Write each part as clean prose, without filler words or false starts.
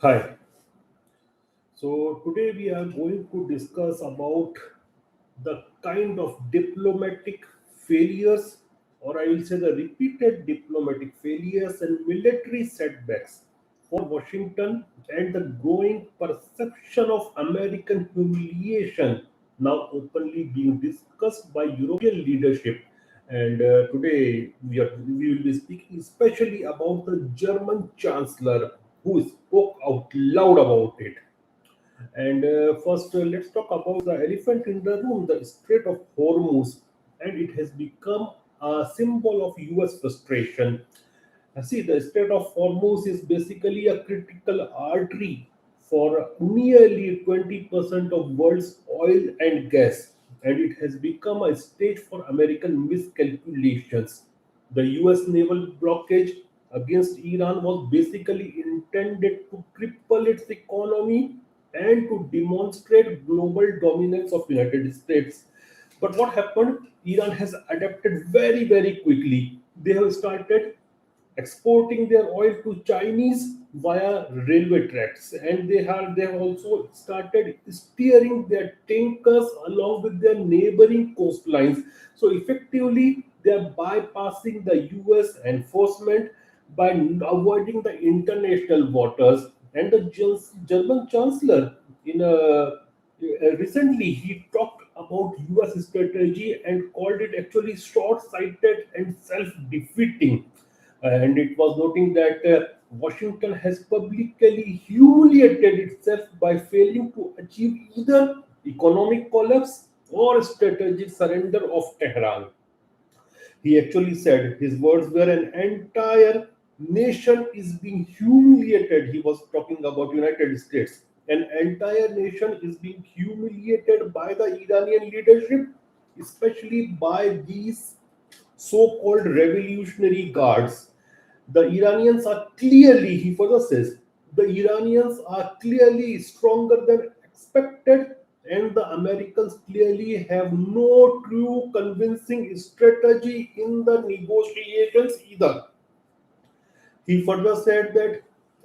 Hi. So today we are going to discuss about the kind of diplomatic failures, or I will say the repeated diplomatic failures and military setbacks for Washington and the growing perception of American humiliation now openly being discussed by European leadership. And today we will be speaking especially about the German Chancellor who spoke out loud about it. And first, let's talk about the elephant in the room, the Strait of Hormuz, and it has become a symbol of US frustration. See, the Strait of Hormuz is basically a critical artery for nearly 20% of world's oil and gas, and it has become a stage for American miscalculations. The US naval blockage against Iran was basically intended to cripple its economy and to demonstrate global dominance of United States. But what happened? Iran has adapted very quickly. They have started exporting their oil to Chinese via railway tracks, and they have also started steering their tankers along with their neighboring coastlines. So effectively, they are bypassing the U.S. enforcement by avoiding the international waters. And the German Chancellor, in a recently he talked about U.S. strategy and called it actually short-sighted and self-defeating, and it was noting that Washington has publicly humiliated itself by failing to achieve either economic collapse or strategic surrender of Tehran. He actually said his words were an entire nation is being humiliated. He was talking about United States. An entire nation is being humiliated by the Iranian leadership, especially by these so-called revolutionary guards. The Iranians are clearly, he further says, the Iranians are clearly stronger than expected, and the Americans clearly have no true convincing strategy in the negotiations either. He further said that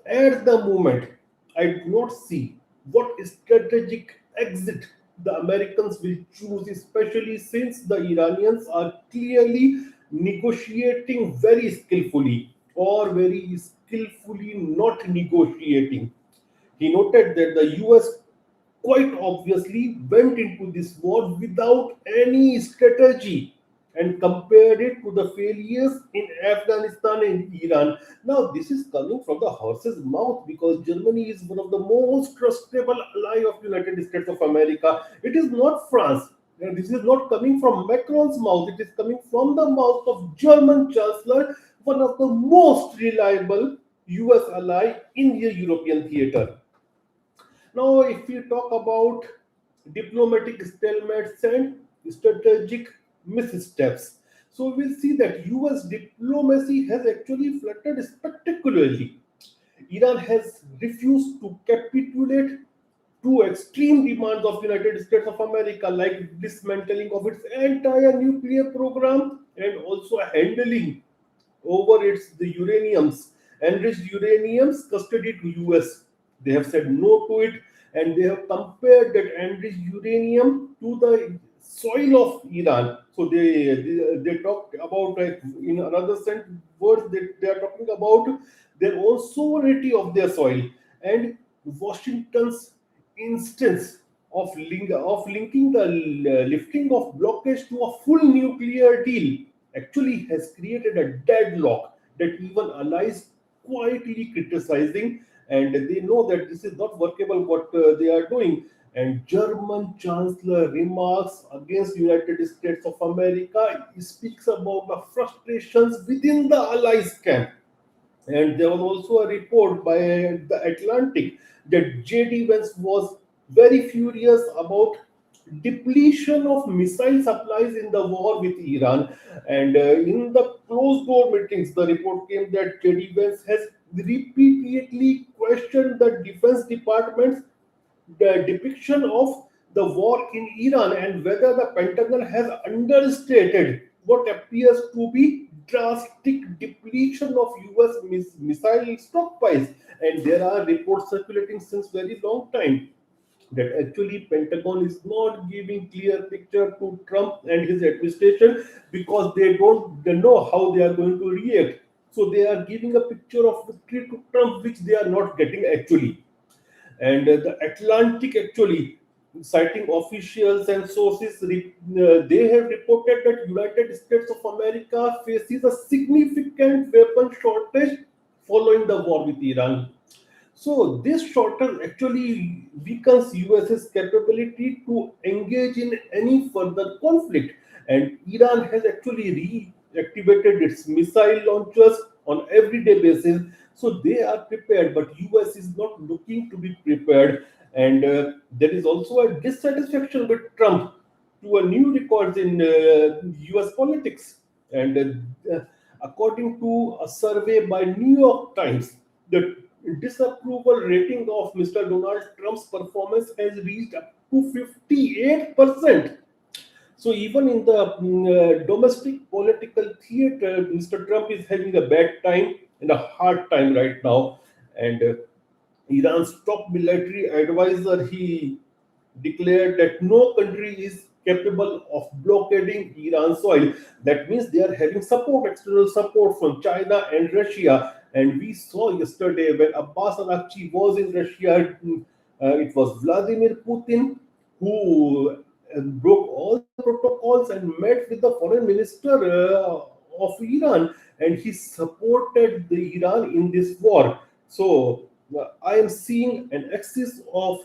at the moment, I do not see what strategic exit the Americans will choose, especially since the Iranians are clearly negotiating very skillfully or very skillfully not negotiating. He noted that the US quite obviously went into this war without any strategy and compared it to the failures in Afghanistan and Iran. Now, this is coming from the horse's mouth because Germany is one of the most trustable ally of United States of America. It is not France. And this is not coming from Macron's mouth. It is coming from the mouth of German Chancellor, one of the most reliable US ally in the European theater. Now, if we talk about diplomatic stalemates and strategic missteps, so we'll see that US diplomacy has actually fluttered spectacularly. Iran has refused to capitulate to extreme demands of United States of America, like dismantling of its entire nuclear program and also handling over its the uraniums, enriched uraniums custody to US. They have said no to it, and they have compared that enriched uranium to the soil of Iran. So they talk about, like, in another sense words, they are talking about their own sovereignty of their soil. And Washington's instance of linking the lifting of blockage to a full nuclear deal actually has created a deadlock that even allies quietly criticizing, and they know that this is not workable what they are doing. And German Chancellor remarks against United States of America. He speaks about the frustrations within the allies camp. And there was also a report by the Atlantic that JD Vance was very furious about depletion of missile supplies in the war with Iran. And in the closed door meetings, the report came that JD Vance has repeatedly questioned the Defense Department's the depiction of the war in Iran and whether the Pentagon has understated what appears to be drastic depletion of US missile stockpiles. And there are reports circulating since very long time that actually Pentagon is not giving clear picture to Trump and his administration because they know how they are going to react. So they are giving a picture of victory to Trump, which they are not getting actually. And the Atlantic actually, citing officials and sources, they have reported that United States of America faces a significant weapon shortage following the war with Iran. So this shortage actually weakens US's capability to engage in any further conflict, and Iran has actually reactivated its missile launchers on everyday basis. So they are prepared, but US is not looking to be prepared, and there is also a dissatisfaction with Trump to a new records in US politics. And according to a survey by New York Times, the disapproval rating of Mr. Donald Trump's performance has reached up to 58%. So even in the domestic political theater, Mr. Trump is having a bad time and a hard time right now. And Iran's top military advisor, he declared that no country is capable of blockading Iran's oil. That means they are having support, external support from China and Russia. And we saw yesterday when Abbas Araghchi was in Russia, it was Vladimir Putin who broke all the protocols and met with the foreign minister of Iran, and he supported the Iran in this war. So I am seeing an axis of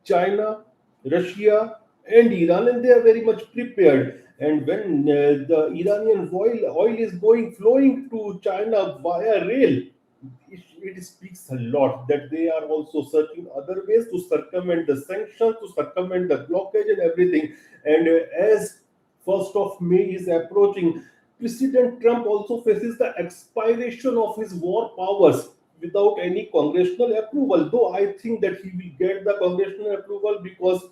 China, Russia, and Iran, and they are very much prepared. And when the Iranian oil is going flowing to China via rail, it speaks a lot that they are also searching other ways to circumvent the sanctions, to circumvent the blockage and everything. And as 1st of May is approaching, President Trump also faces the expiration of his war powers without any congressional approval. Though I think that he will get the congressional approval because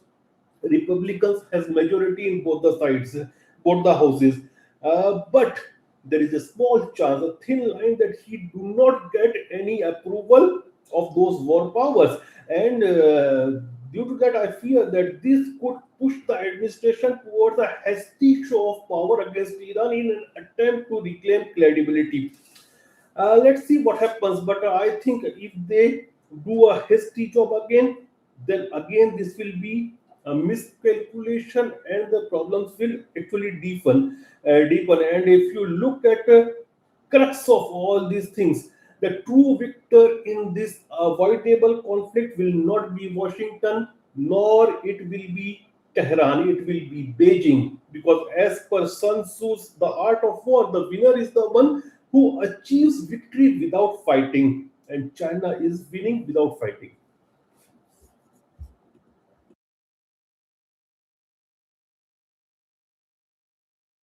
Republicans has majority in both the sides, both the houses. But there is a small chance, a thin line, that he do not get any approval of those war powers. And due to that, I fear that this could push the administration towards a hasty show of power against Iran in an attempt to reclaim credibility. Let's see what happens. But I think if they do a hasty job again, then again this will be a miscalculation, and the problems will actually deepen. And if you look at crux of all these things, the true victor in this avoidable conflict will not be Washington, nor it will be Tehran. It will be Beijing, because as per Sun Tzu's The Art of War, the winner is the one who achieves victory without fighting, and China is winning without fighting.